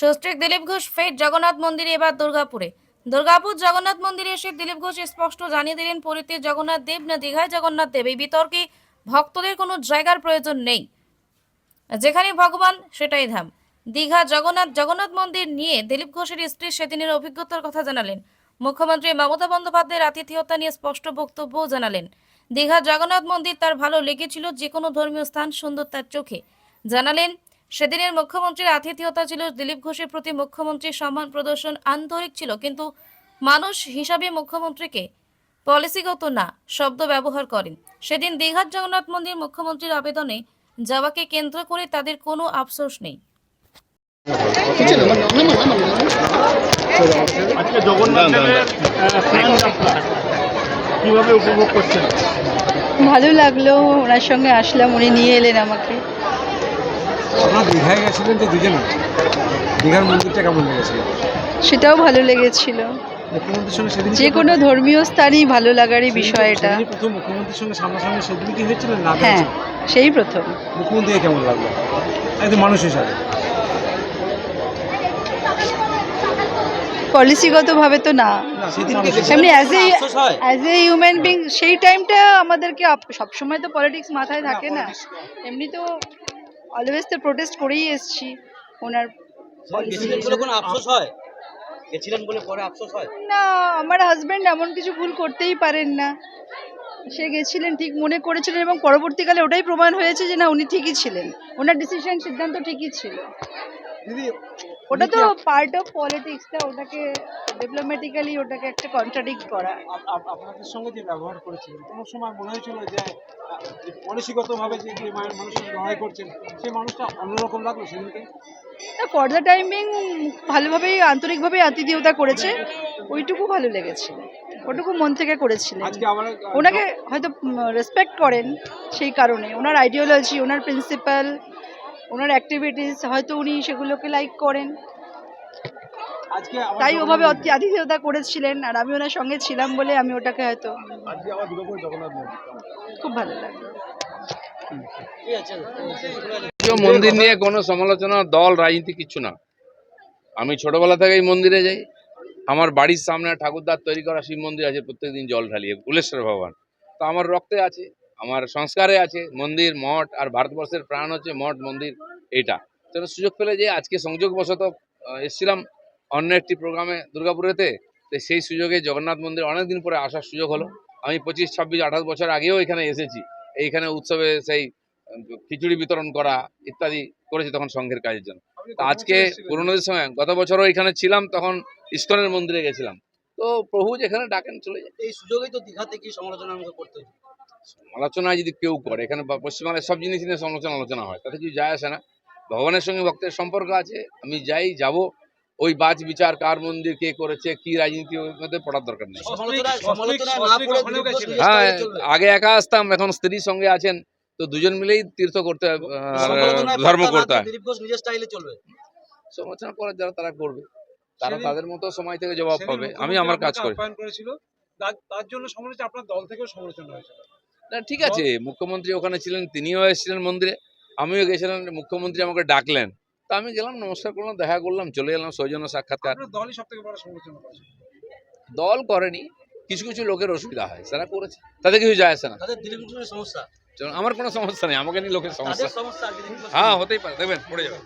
ষষ্ঠীর দিলীপ ঘোষ ফের জগন্নাথ মন্দিরে, এবার দুর্গাপুরে। দুর্গাপুর জগন্নাথ মন্দিরে এসে দিলীপ ঘোষ স্পষ্ট জানিয়ে দিলেন, পুরীতে জগন্নাথ দেব না দীঘায় জগন্নাথ দেব, এই বিতর্কে ভক্তদের কোনো জায়গার প্রয়োজন নেই। যেখানে ভগবান সেটাই ধাম। দীঘা জগন্নাথ মন্দির নিয়ে দিলীপ ঘোষের স্ত্রী সেদিনের অভিজ্ঞতার কথা জানালেন। মুখ্যমন্ত্রী মমতা বন্দ্যোপাধ্যায়ের আতিথেয়তা নিয়ে স্পষ্ট বক্তব্যও জানালেন। দীঘা জগন্নাথ মন্দির তার ভালো লেগেছিল, যে কোনো ধর্মীয় স্থান সুন্দর তার চোখে। জানালেন, সেদিনের মুখ্যমন্ত্রীর আতিথেয়তা ছিল দিলীপ ঘোষের প্রতি মুখ্যমন্ত্রীর সম্মান প্রদর্শন আন্তরিক ছিল, কিন্তু মানুষ হিসাবে মুখ্যমন্ত্রীকে পলিসিগত না শব্দ ব্যবহার করেন। সেদিন দীঘার জগন্নাথ মন্দির মুখ্যমন্ত্রীর আবেদনে যাওয়াকে কেন্দ্র করে তাদের কোনো আফসোস নেই। আজকে জগন্নাথের স্নানযাত্রা কিভাবে উপভোগ করছেন? ভালো লাগলো, ওনার সঙ্গে আসলাম, উনি নিয়ে এলেন আমাকে। আপনারা দীঘায় গেছিলেন তো দুজনে, দীঘার মন্দিরটা কেমন লেগেছিল? সেটাও ভালো লেগেছিল। মুখ্যমন্ত্রীর সঙ্গে সেদিন যে কোনো ধর্মীয় স্থানই ভালো লাগারই বিষয় এটা। প্রথম মুখ্যমন্ত্রীর সঙ্গে সামনাসামনি সেদিন কি হয়েছিল না? হ্যাঁ, সেই প্রথম। মুখ্যমন্ত্রীকে কেমন লাগলো একজন মানুষ হিসাবে? পলিসিগতভাবে তো না, এমনি অ্যাজ এ হিউম্যান বিং সেই টাইমটা আমাদেরকে সবসময় তো পলিটিক্স মাথায় থাকে না, এমনি তো অলওয়েজ তো প্রোটেস্ট করেই এসেছি ওনার পলিসি। না, আমার হাজব্যান্ড এমন কিছু ভুল করতেই পারেন না। সে গেছিলেন, ঠিক মনে করেছিলেন, এবং পরবর্তীকালে ওটাই প্রমাণ হয়েছে যে না, উনি ঠিকই ছিলেন, ওনার ডিসিশন সিদ্ধান্ত ঠিকই ছিল। দিদি, ওটা তো পার্ট অফ পলিটিক্স, তা ওটাকে ডিপ্লোম্যাটিক্যালি ওটাকে একটা কন্ট্রাডিক্ট করা। আপনাদের সঙ্গে যে ব্যবহার করেছিলেন কোনো সময় মনে হয়েছিল যে পলিসিগতভাবে যে মানুষের লড়াই করছেন সেই মানুষটা অন্যরকম লাগলো সেদিনকে? ফর দ্য টাইমিং ভালোভাবেই আন্তরিকভাবে আতিথেয়তা করেছে, ওইটুকু ভালো লেগেছে, ওটুকু মন থেকে করেছিলেন। আজকে আবার ওনাকে হয়তো রেসপেক্ট করেন, সেই কারণে ওনার আইডিওলজি, ওনার প্রিন্সিপাল, ওনার অ্যাক্টিভিটিস হয়তো উনি সেগুলোকে লাইক করেন, আজকে তাই ওভাবে আতিথেয়তা করেছিলেন। আর আমি ওনার সঙ্গে ছিলাম বলে আমি ওটাকে হয়তো আজকে আবার দুর্গাপুর জগন্নাথ মন্দির খুব ভালো লাগলো। মন্দির নিয়ে কোনো সমালোচনা, দল, রাজনীতি কিচ্ছু না। আমি ছোটবেলা থেকেই মন্দিরে যাই। আমার বাড়ির সামনে ঠাকুরদার তৈরি করা শিব মন্দির আছে, প্রত্যেকদিন জল ঢালিয়ে, কুলেশ্বর ভগবান। তো আমার রক্তে আছে, আমার সংস্কারে আছে মন্দির, মঠ। আর ভারতবর্ষের প্রাণ হচ্ছে মঠ, মন্দির। এইটা তো সুযোগ পেলে যে আজকে সংযোগবশত এসেছিলাম অন্য একটি প্রোগ্রামে দুর্গাপুরেতে, তো সেই সুযোগে জগন্নাথ মন্দির অনেকদিন পরে আসার সুযোগ হলো। আমি 25, 26, 28 বছর আগেও এখানে এসেছি। এইখানে উৎসবে সেই খিচুড়ি বিতরণ করা ইত্যাদি করেছি তখন সংঘের কাজের জন্য। আজকে পুরোনোদের সঙ্গে গত বছরও এখানে ছিলাম, তখন ইস্কনের মন্দিরে গেছিলাম। তো প্রভু যেখানে ডাকেন চলে যায়। এই সুযোগেই তো দীঘাতে কি সমালোচনার মুখে করতে হবে? সমালোচনা যদি কেউ করে, এখানে পশ্চিমবাংলায় সব জিনিস নিয়ে আলোচনা হয়, তাতে কিছু যায় আসে না। ভগবানের সঙ্গে ভক্তের সম্পর্ক আছে, আমি যাই যাব, ওই বাজ বিচার কার মন্দির কে করেছে কি রাজনীতি মধ্যে পড়ার দরকার নেই। হ্যাঁ, আগে একা আসতাম, এখন স্ত্রীর সঙ্গে আছেন, তো দুজন মিলেই তীর্থ করতে হয়, ধর্ম করতে হয়। সমালোচনা করার যারা তারা করবে, তারা তাদের মতো সময় থেকে জবাব পাবে। আমি আমার কাজ করি। তার জন্য সমালোচনা আপনার দল থেকেও সমালোচনা হয়েছিল। না, ঠিক আছে, মুখ্যমন্ত্রী ওখানে ছিলেন, তিনিও এসেছিলেন মন্দিরে, আমিও গেছিলাম। মুখ্যমন্ত্রী আমাকে ডাকলেন, তা আমি গেলাম, নমস্কার করলাম, দেখা করলাম, চলে এলাম। সৌজন্য সাক্ষাৎকার। দলই সব থেকে বড় সমালোচনা করেছে। দল করেনি, কিছু কিছু লোকের অসুবিধা হয়, তারা করেছে, তাদের কিছু যায় আসে না। সমস্যা, আমার কোনো সমস্যা নেই, আমাকে নিয়ে লোকের সমস্যা। সমস্যা হ্যাঁ, হতেই পারে, দেখবেন পড়ে যাবে।